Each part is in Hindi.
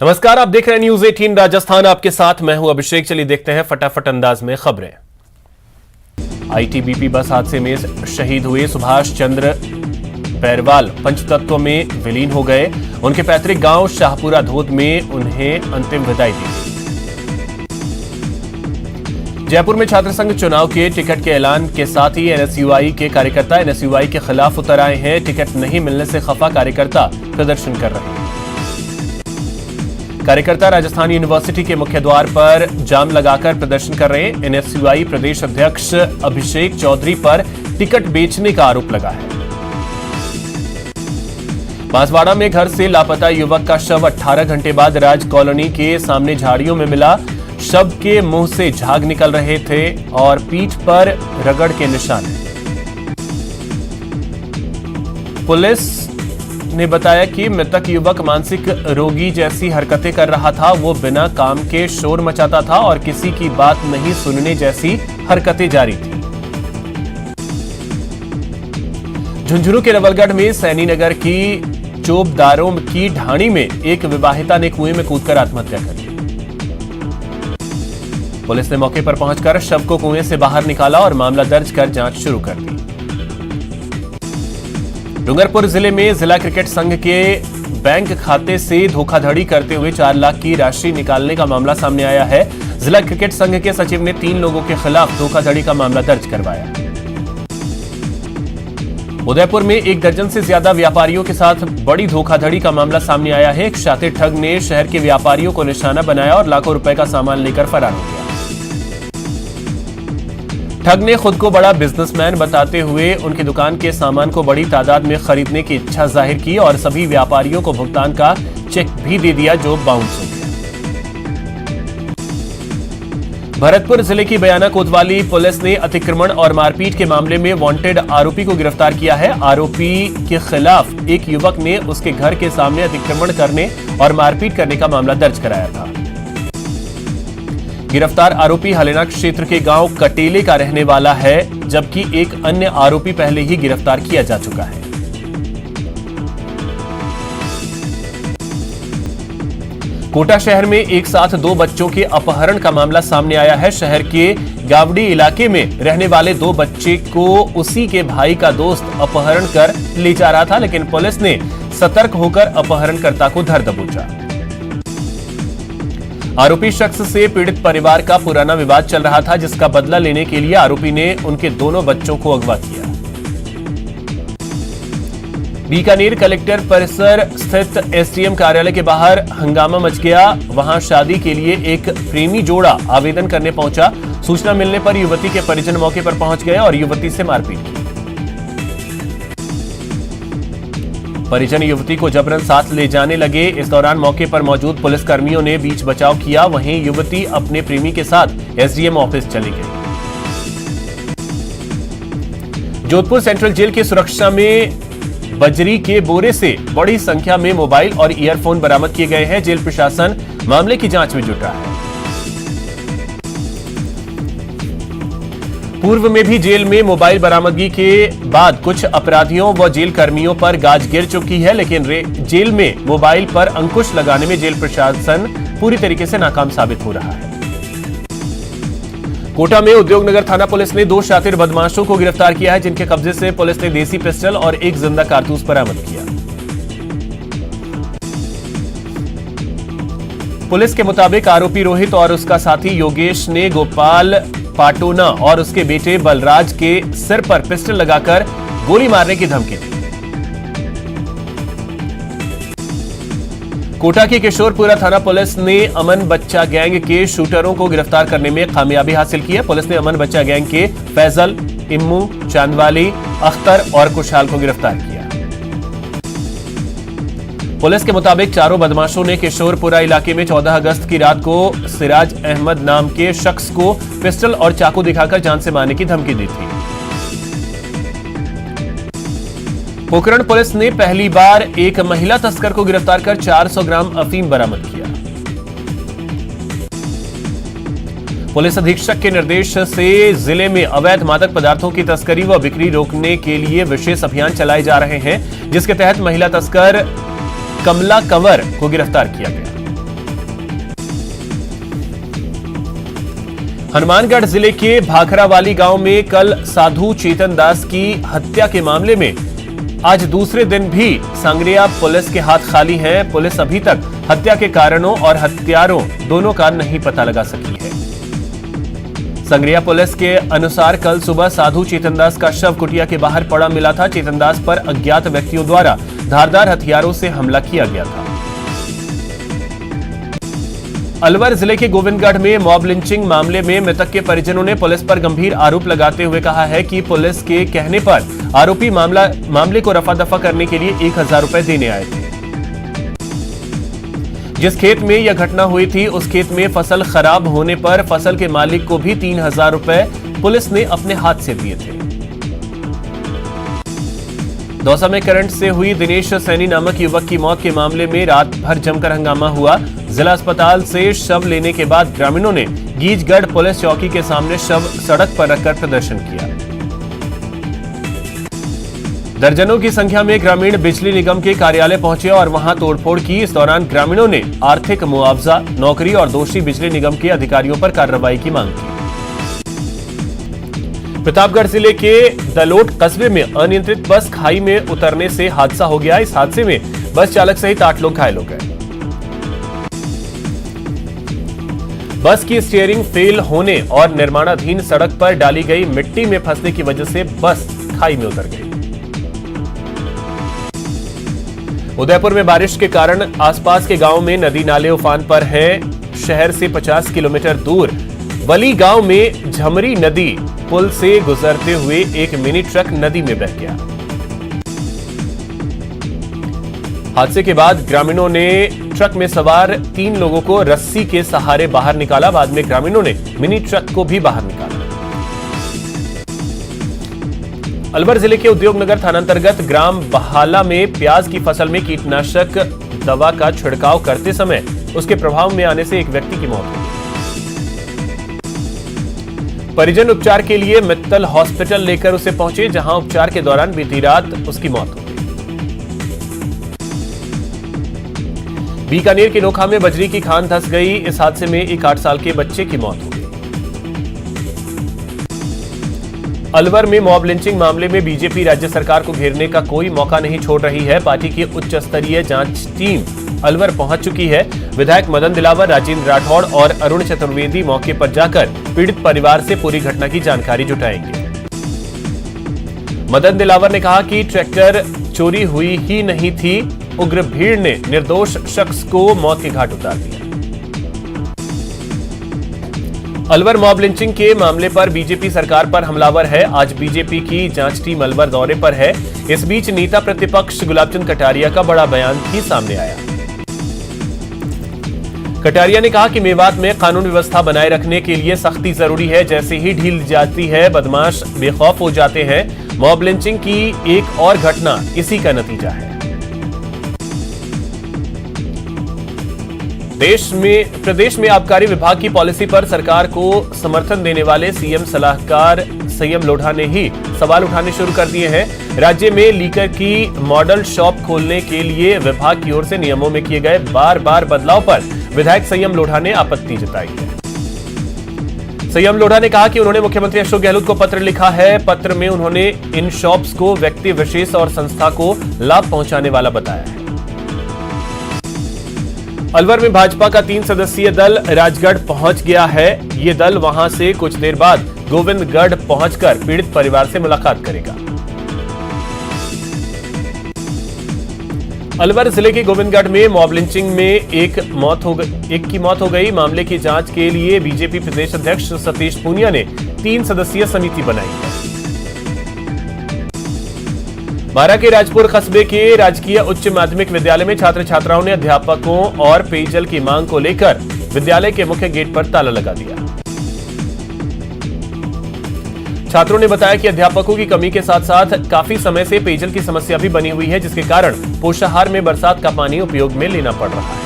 नमस्कार, आप देख रहे हैं न्यूज 18 राजस्थान। आपके साथ मैं हूं अभिषेक। चलिए देखते हैं फटाफट अंदाज में खबरें। आईटीबीपी बस हादसे में शहीद हुए सुभाष चंद्र बैरवाल पंचतत्व में विलीन हो गए। उनके पैतृक गांव शाहपुरा धोद में उन्हें अंतिम विदाई दी। जयपुर में छात्र संघ चुनाव के टिकट के ऐलान के साथ ही एनएसयूआई के कार्यकर्ता एनएसयूआई के खिलाफ उतर आए हैं। टिकट नहीं मिलने से खफा कार्यकर्ता प्रदर्शन कर रहे हैं। कार्यकर्ता राजस्थान यूनिवर्सिटी के मुख्य द्वार पर जाम लगाकर प्रदर्शन कर रहे हैं। एनएसयूआई प्रदेश अध्यक्ष अभिषेक चौधरी पर टिकट बेचने का आरोप लगा है। बांसवाड़ा में घर से लापता युवक का शव 18 घंटे बाद राज कॉलोनी के सामने झाड़ियों में मिला। शव के मुंह से झाग निकल रहे थे और पीठ पर रगड़ के निशान। पुलिस ने बताया कि मृतक युवक मानसिक रोगी जैसी हरकतें कर रहा था। वो बिना काम के शोर मचाता था और किसी की बात नहीं सुनने जैसी हरकतें जारी थी। झुंझुनू के रवलगढ़ में सैनी नगर की चोबदारों की ढाणी में एक विवाहिता ने कुएं में कूदकर आत्महत्या कर ली। पुलिस ने मौके पर पहुंचकर शव को कुएं से बाहर निकाला और मामला दर्ज कर जांच शुरू कर दी। डूंगरपुर जिले में जिला क्रिकेट संघ के बैंक खाते से धोखाधड़ी करते हुए 4 लाख की राशि निकालने का मामला सामने आया है। जिला क्रिकेट संघ के सचिव ने 3 लोगों के खिलाफ धोखाधड़ी का मामला दर्ज करवाया। उदयपुर में 1 दर्जन से ज्यादा व्यापारियों के साथ बड़ी धोखाधड़ी का मामला सामने आया है। एक शातिर ठग ने शहर के व्यापारियों को निशाना बनाया और लाखों रुपए का सामान लेकर फरार हो गया। ठग ने खुद को बड़ा बिजनेसमैन बताते हुए उनकी दुकान के सामान को बड़ी तादाद में खरीदने की इच्छा जाहिर की और सभी व्यापारियों को भुगतान का चेक भी दे दिया, जो बाउंस हो गया। भरतपुर जिले की बयाना कोतवाली पुलिस ने अतिक्रमण और मारपीट के मामले में वांटेड आरोपी को गिरफ्तार किया है। आरोपी के खिलाफ एक युवक ने उसके घर के सामने अतिक्रमण करने और मारपीट करने का मामला दर्ज कराया था। गिरफ्तार आरोपी हलेना क्षेत्र के गांव कटेले का रहने वाला है, जबकि एक अन्य आरोपी पहले ही गिरफ्तार किया जा चुका है। कोटा शहर में एक साथ 2 बच्चों के अपहरण का मामला सामने आया है। शहर के गावड़ी इलाके में रहने वाले 2 बच्चे को उसी के भाई का दोस्त अपहरण कर ले जा रहा था, लेकिन पुलिस ने सतर्क होकर अपहरणकर्ता को धर दबोचा। आरोपी शख्स से पीड़ित परिवार का पुराना विवाद चल रहा था, जिसका बदला लेने के लिए आरोपी ने उनके दोनों बच्चों को अगवा किया। बीकानेर कलेक्टर परिसर स्थित एसडीएम कार्यालय के बाहर हंगामा मच गया। वहां शादी के लिए एक प्रेमी जोड़ा आवेदन करने पहुंचा। सूचना मिलने पर युवती के परिजन मौके पर पहुंच गए और युवती से मारपीट की। परिजन युवती को जबरन साथ ले जाने लगे। इस दौरान मौके पर मौजूद पुलिसकर्मियों ने बीच बचाव किया। वहीं युवती अपने प्रेमी के साथ एसडीएम ऑफिस चली गई। जोधपुर सेंट्रल जेल की सुरक्षा में बजरी के बोरे से बड़ी संख्या में मोबाइल और ईयरफोन बरामद किए गए हैं। जेल प्रशासन मामले की जांच में जुटा है। पूर्व में भी जेल में मोबाइल बरामदगी के बाद कुछ अपराधियों व जेल कर्मियों पर गाज गिर चुकी है, लेकिन जेल में मोबाइल पर अंकुश लगाने में जेल प्रशासन पूरी तरीके से नाकाम साबित हो रहा है। कोटा में उद्योगनगर थाना पुलिस ने 2 शातिर बदमाशों को गिरफ्तार किया है, जिनके कब्जे से पुलिस ने देसी पिस्टल और 1 जिंदा कारतूस बरामद किया। पुलिस के मुताबिक आरोपी रोहित और उसका साथी योगेश ने गोपाल पाटोना और उसके बेटे बलराज के सिर पर पिस्टल लगाकर गोली मारने की धमकी दी। कोटा की किशोरपुरा थाना पुलिस ने अमन बच्चा गैंग के शूटरों को गिरफ्तार करने में कामयाबी हासिल की है। पुलिस ने अमन बच्चा गैंग के फैजल, इम्मू, चांदवाली, अख्तर और कुशाल को गिरफ्तार किया। पुलिस के मुताबिक चारों बदमाशों ने किशोरपुरा इलाके में 14 अगस्त की रात को सिराज अहमद नाम के शख्स को पिस्टल और चाकू दिखाकर जान से मारने की धमकी दी थी। पोखरण पुलिस ने पहली बार एक महिला तस्कर को गिरफ्तार कर 400 ग्राम अफीम बरामद किया। पुलिस अधीक्षक के निर्देश से जिले में अवैध मादक पदार्थों की तस्करी व बिक्री रोकने के लिए विशेष अभियान चलाए जा रहे हैं, जिसके तहत महिला तस्कर कमला कंवर को गिरफ्तार किया गया। हनुमानगढ़ जिले के भाखरावाली गांव में कल साधु चेतन दास की हत्या के मामले में आज दूसरे दिन भी संग्रिया पुलिस के हाथ खाली हैं। पुलिस अभी तक हत्या के कारणों और हत्यारों दोनों का नहीं पता लगा सकी है। संग्रिया पुलिस के अनुसार कल सुबह साधु चेतन दास का शव कुटिया के बाहर पड़ा मिला था। चेतन दास पर अज्ञात व्यक्तियों द्वारा धारदार हथियारों से हमला किया गया था। अलवर जिले के गोविंदगढ़ में मॉब लिंचिंग मामले में मृतक के परिजनों ने पुलिस पर गंभीर आरोप लगाते हुए कहा है कि पुलिस के कहने पर आरोपी मामले को रफा दफा करने के लिए 1000 रुपए देने आए थे। जिस खेत में यह घटना हुई थी उस खेत में फसल खराब होने पर फसल के मालिक को भी 3000 रुपए पुलिस ने अपने हाथ से दिए थे। दौसा में करंट से हुई दिनेश सैनी नामक युवक की मौत के मामले में रात भर जमकर हंगामा हुआ। जिला अस्पताल से शव लेने के बाद ग्रामीणों ने गीजगढ़ पुलिस चौकी के सामने शव सड़क पर रखकर प्रदर्शन किया। दर्जनों की संख्या में ग्रामीण बिजली निगम के कार्यालय पहुंचे और वहां तोड़फोड़ की। इस दौरान ग्रामीणों ने आर्थिक मुआवजा, नौकरी और दोषी बिजली निगम के अधिकारियों पर कार्रवाई की मांग की। प्रतापगढ़ जिले के दलोट कस्बे में अनियंत्रित बस खाई में उतरने से हादसा हो गया। इस हादसे में बस चालक सहित 8 लोग घायल हो गए। बस की स्टीयरिंग फेल होने और निर्माणाधीन सड़क पर डाली गई मिट्टी में फंसने की वजह से बस खाई में उतर गई। उदयपुर में बारिश के कारण आसपास के गांव में नदी नाले उफान पर हैं। शहर से 50 किलोमीटर दूर वली गांव में झमरी नदी पुल से गुजरते हुए एक मिनी ट्रक नदी में बह गया। हादसे के बाद ग्रामीणों ने ट्रक में सवार 3 लोगों को रस्सी के सहारे बाहर निकाला। बाद में ग्रामीणों ने मिनी ट्रक को भी बाहर निकाला। अलवर जिले के उद्योगनगर थानांतर्गत ग्राम बहाला में प्याज की फसल में कीटनाशक दवा का छिड़काव करते समय उसके प्रभाव में आने से एक व्यक्ति की मौत हो गई। परिजन उपचार के लिए मित्तल हॉस्पिटल लेकर उसे पहुंचे, जहां उपचार के दौरान बीती रात उसकी मौत हो गई। बीकानेर के नोखा में बजरी की खान धंस गई। इस हादसे में एक 8 साल के बच्चे की मौत हो गई। अलवर में मॉब लिंचिंग मामले में बीजेपी राज्य सरकार को घेरने का कोई मौका नहीं छोड़ रही है। पार्टी की उच्च स्तरीय जांच टीम अलवर पहुंच चुकी है। विधायक मदन दिलावर, राजेंद्र राठौड़ और अरुण चतुर्वेदी मौके पर जाकर पीड़ित परिवार से पूरी घटना की जानकारी जुटाएंगे। मदन दिलावर ने कहा कि ट्रैक्टर चोरी हुई ही नहीं थी, उग्र भीड़ ने निर्दोष शख्स को मौत के घाट उतार दिया। अलवर मॉब लिंचिंग के मामले पर बीजेपी सरकार पर हमलावर है। आज बीजेपी की जांच टीम अलवर दौरे पर है। इस बीच नेता प्रतिपक्ष गुलाबचंद कटारिया का बड़ा बयान भी सामने आया। कटारिया ने कहा कि मेवात में कानून व्यवस्था बनाए रखने के लिए सख्ती जरूरी है। जैसे ही ढील जाती है, बदमाश बेखौफ हो जाते हैं। मॉब लिंचिंग की एक और घटना इसी का नतीजा है। प्रदेश में आबकारी विभाग की पॉलिसी पर सरकार को समर्थन देने वाले सीएम सलाहकार संयम लोढ़ा ने ही सवाल उठाने शुरू कर दिए हैं। राज्य में लीकर की मॉडल शॉप खोलने के लिए विभाग की ओर से नियमों में किए गए बार बदलाव पर विधायक संयम लोढ़ा ने आपत्ति जताई है। संयम लोढ़ा ने कहा कि उन्होंने मुख्यमंत्री अशोक गहलोत को पत्र लिखा है। पत्र में उन्होंने इन शॉप्स को व्यक्ति विशेष और संस्था को लाभ पहुंचाने वाला बताया है। अलवर में भाजपा का 3 सदस्यीय दल राजगढ़ पहुंच गया है। ये दल वहां से कुछ देर बाद गोविंदगढ़ पहुंचकर पीड़ित परिवार से मुलाकात करेगा। अलवर जिले के गोविंदगढ़ में मॉब लिंचिंग में एक की मौत हो गई। मामले की जांच के लिए बीजेपी प्रदेश अध्यक्ष सतीश पूनिया ने 3 सदस्यीय समिति बनाई है। बारा के राजपुर कस्बे के राजकीय उच्च माध्यमिक विद्यालय में छात्र छात्राओं ने अध्यापकों और पेयजल की मांग को लेकर विद्यालय के मुख्य गेट पर ताला लगा दिया। छात्रों ने बताया कि अध्यापकों की कमी के साथ साथ काफी समय से पेयजल की समस्या भी बनी हुई है, जिसके कारण पोषाहार में बरसात का पानी उपयोग में लेना पड़ रहा है।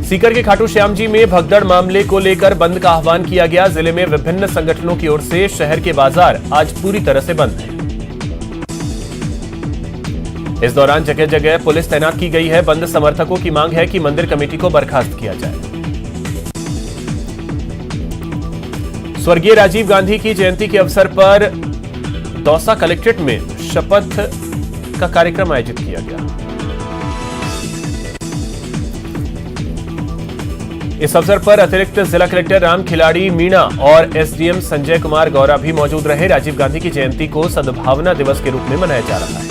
सीकर के खाटू श्याम जी में भगदड़ मामले को लेकर बंद का आह्वान किया गया। जिले में विभिन्न संगठनों की ओर से शहर के बाजार आज पूरी तरह से बंद है। इस दौरान जगह जगह पुलिस तैनात की गई है। बंद समर्थकों की मांग है कि मंदिर कमेटी को बर्खास्त किया जाए। स्वर्गीय राजीव गांधी की जयंती के अवसर पर दौसा कलेक्ट्रेट में शपथ का कार्यक्रम आयोजित किया गया। इस अवसर पर अतिरिक्त जिला कलेक्टर राम खिलाड़ी मीणा और एसडीएम संजय कुमार गौरा भी मौजूद रहे। राजीव गांधी की जयंती को सद्भावना दिवस के रूप में मनाया जा रहा है।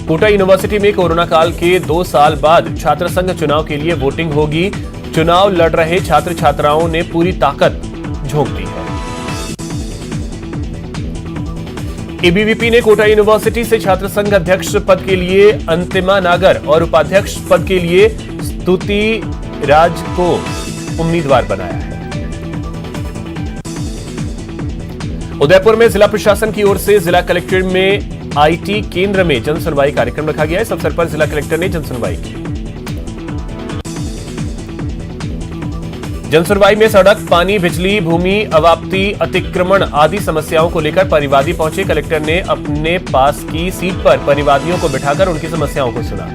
कोटा यूनिवर्सिटी में कोरोना काल के 2 साल बाद छात्र संघ चुनाव के लिए वोटिंग होगी। चुनाव लड़ रहे छात्र छात्राओं ने पूरी ताकत झोंक दी है। एबीवीपी ने कोटा यूनिवर्सिटी से छात्र संघ अध्यक्ष पद के लिए अंतिमा नागर और उपाध्यक्ष पद के लिए स्तुति राज को उम्मीदवार बनाया है। उदयपुर में जिला प्रशासन की ओर से जिला कलेक्ट्रेट में आईटी केंद्र में जनसुनवाई कार्यक्रम रखा गया। इस अवसर पर जिला कलेक्टर ने जनसुनवाई की। जनसुनवाई में सड़क, पानी, बिजली, भूमि अवाप्ति, अतिक्रमण आदि समस्याओं को लेकर परिवादी पहुंचे। कलेक्टर ने अपने पास की सीट पर परिवादियों को बिठाकर उनकी समस्याओं को सुना।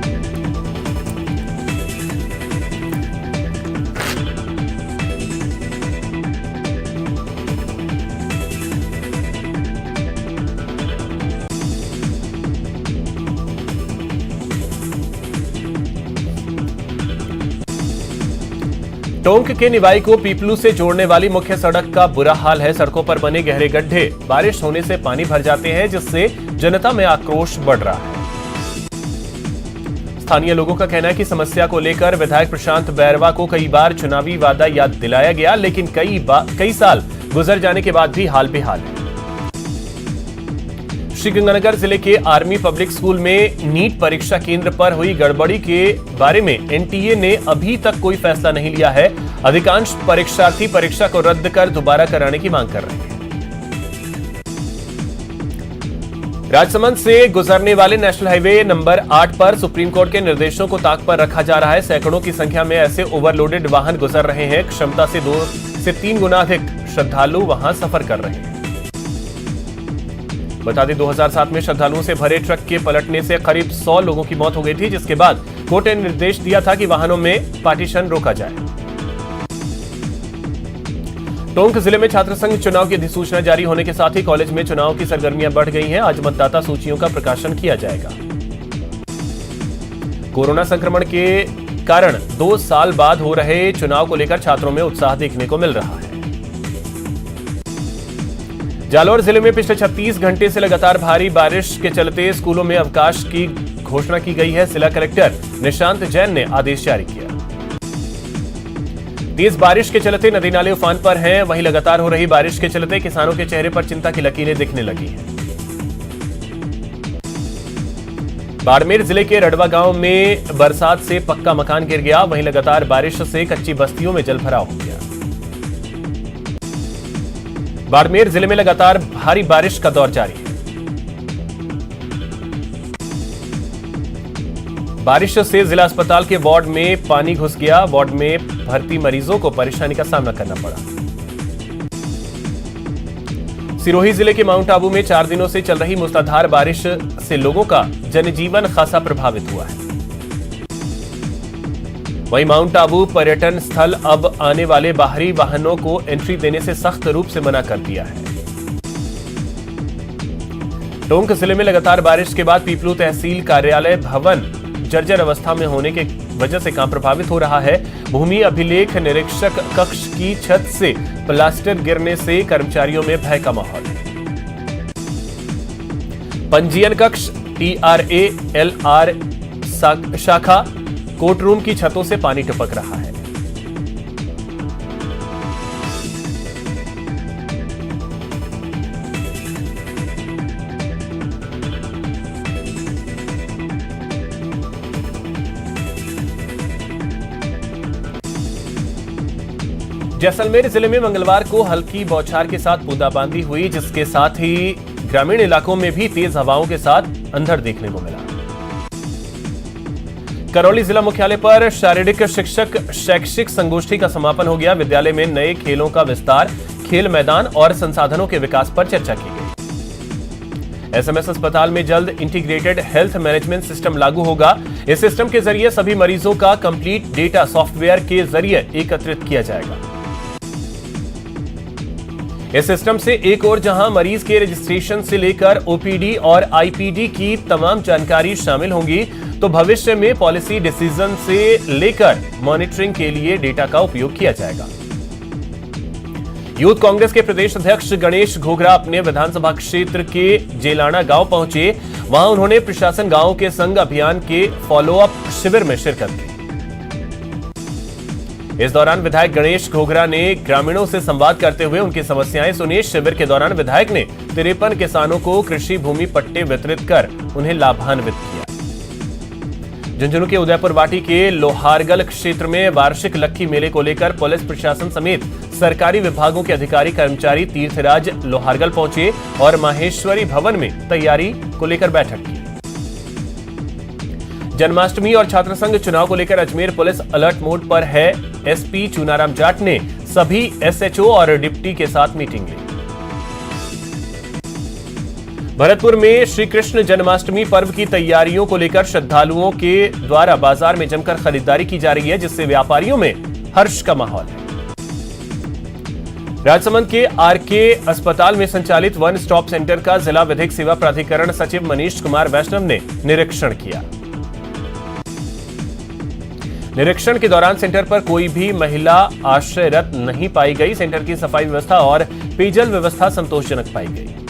टोंक के निवाई को पीपलू से जोड़ने वाली मुख्य सड़क का बुरा हाल है। सड़कों पर बने गहरे गड्ढे बारिश होने से पानी भर जाते हैं, जिससे जनता में आक्रोश बढ़ रहा है। स्थानीय लोगों का कहना है कि समस्या को लेकर विधायक प्रशांत बैरवा को कई बार चुनावी वादा याद दिलाया गया, लेकिन कई साल गुजर जाने के बाद भी हाल बेहाल है। श्रीगंगानगर जिले के आर्मी पब्लिक स्कूल में नीट परीक्षा केंद्र पर हुई गड़बड़ी के बारे में एनटीए ने अभी तक कोई फैसला नहीं लिया है। अधिकांश परीक्षार्थी परीक्षा को रद्द कर दोबारा कराने की मांग कर रहे हैं। राजसमंद से गुजरने वाले नेशनल हाईवे नंबर 8 पर सुप्रीम कोर्ट के निर्देशों को ताक पर रखा जा रहा है। सैकड़ों की संख्या में ऐसे ओवरलोडेड वाहन गुजर रहे हैं। क्षमता से 2 से 3 गुना अधिक श्रद्धालु वहां सफर कर रहे हैं। बता दें 2007 में श्रद्धालुओं से भरे ट्रक के पलटने से करीब 100 लोगों की मौत हो गई थी, जिसके बाद कोर्ट ने निर्देश दिया था कि वाहनों में पार्टीशन रोका जाए। टोंक जिले में छात्र संघ चुनाव की अधिसूचना जारी होने के साथ ही कॉलेज में चुनाव की सरगर्मियां बढ़ गई हैं। आज मतदाता सूचियों का प्रकाशन किया जाएगा। कोरोना संक्रमण के कारण 2 साल बाद हो रहे चुनाव को लेकर छात्रों में उत्साह देखने को मिल रहा है। जालौर जिले में पिछले 36 घंटे से लगातार भारी बारिश के चलते स्कूलों में अवकाश की घोषणा की गई है। जिला कलेक्टर निशांत जैन ने आदेश जारी किया। तेज बारिश के चलते नदी नाले उफान पर हैं। वहीं लगातार हो रही बारिश के चलते किसानों के चेहरे पर चिंता की लकीरें दिखने लगी हैं। बाड़मेर जिले के रडवा गांव में बरसात से पक्का मकान गिर गया। वहीं लगातार बारिश से कच्ची बस्तियों में जलभराव हो गया। बाड़मेर जिले में लगातार भारी बारिश का दौर जारी है। बारिश से जिला अस्पताल के वार्ड में पानी घुस गया। वार्ड में भर्ती मरीजों को परेशानी का सामना करना पड़ा। सिरोही जिले के माउंट आबू में 4 दिनों से चल रही मूसलाधार बारिश से लोगों का जनजीवन खासा प्रभावित हुआ है। वहीं माउंट आबू पर्यटन स्थल अब आने वाले बाहरी वाहनों को एंट्री देने से सख्त रूप से मना कर दिया है। टोंक जिले में लगातार बारिश के बाद पीपलू तहसील कार्यालय भवन जर्जर अवस्था में होने के वजह से काम प्रभावित हो रहा है। भूमि अभिलेख निरीक्षक कक्ष की छत से प्लास्टर गिरने से कर्मचारियों में भय का माहौल है। पंजीयन कक्ष, TRALR शाखा, कोर्ट रूम की छतों से पानी टपक रहा है। जैसलमेर जिले में मंगलवार को हल्की बौछार के साथ बूंदाबांदी हुई, जिसके साथ ही ग्रामीण इलाकों में भी तेज हवाओं के साथ अंधड़ देखने को मिला। करौली जिला मुख्यालय पर शारीरिक शिक्षक शैक्षिक संगोष्ठी का समापन हो गया। विद्यालय में नए खेलों का विस्तार, खेल मैदान और संसाधनों के विकास पर चर्चा की गई। एसएमएस अस्पताल में जल्द इंटीग्रेटेड हेल्थ मैनेजमेंट सिस्टम लागू होगा। इस सिस्टम के जरिए सभी मरीजों का कंप्लीट डेटा सॉफ्टवेयर के जरिए एकत्रित किया जाएगा। इस सिस्टम से एक और जहां मरीज के रजिस्ट्रेशन से लेकर ओपीडी और आईपीडी की तमाम जानकारी शामिल होंगी, तो भविष्य में पॉलिसी डिसीजन से लेकर मॉनिटरिंग के लिए डेटा का उपयोग किया जाएगा। यूथ कांग्रेस के प्रदेश अध्यक्ष गणेश घोगरा अपने विधानसभा क्षेत्र के जेलाना गांव पहुंचे। वहां उन्होंने प्रशासन गांव के संग अभियान के फॉलोअप शिविर में शिरकत की। इस दौरान विधायक गणेश घोगरा ने ग्रामीणों से संवाद करते हुए उनकी समस्याएं सुनी। शिविर के दौरान विधायक ने 53 किसानों को कृषि भूमि पट्टे वितरित कर उन्हें लाभान्वित किया। झुंझुनू के उदयपुर वाटी के लोहारगल क्षेत्र में वार्षिक लक्खी मेले को लेकर पुलिस प्रशासन समेत सरकारी विभागों के अधिकारी कर्मचारी तीर्थराज लोहारगल पहुंचे और माहेश्वरी भवन में तैयारी को लेकर बैठक की। जन्माष्टमी और छात्र संघ चुनाव को लेकर अजमेर पुलिस अलर्ट मोड पर है। एसपी चुनाराम जाट ने सभी एसएचओ और डिप्टी के साथ मीटिंग ली। भरतपुर में श्री कृष्ण जन्माष्टमी पर्व की तैयारियों को लेकर श्रद्धालुओं के द्वारा बाजार में जमकर खरीदारी की जा रही है, जिससे व्यापारियों में हर्ष का माहौल है। राजसमंद के आरके अस्पताल में संचालित वन स्टॉप सेंटर का जिला विधिक सेवा प्राधिकरण सचिव मनीष कुमार वैष्णव ने निरीक्षण किया। निरीक्षण के दौरान सेंटर पर कोई भी महिला आश्रयरत नहीं पाई गई। सेंटर की सफाई व्यवस्था और पेयजल व्यवस्था संतोषजनक पाई गई।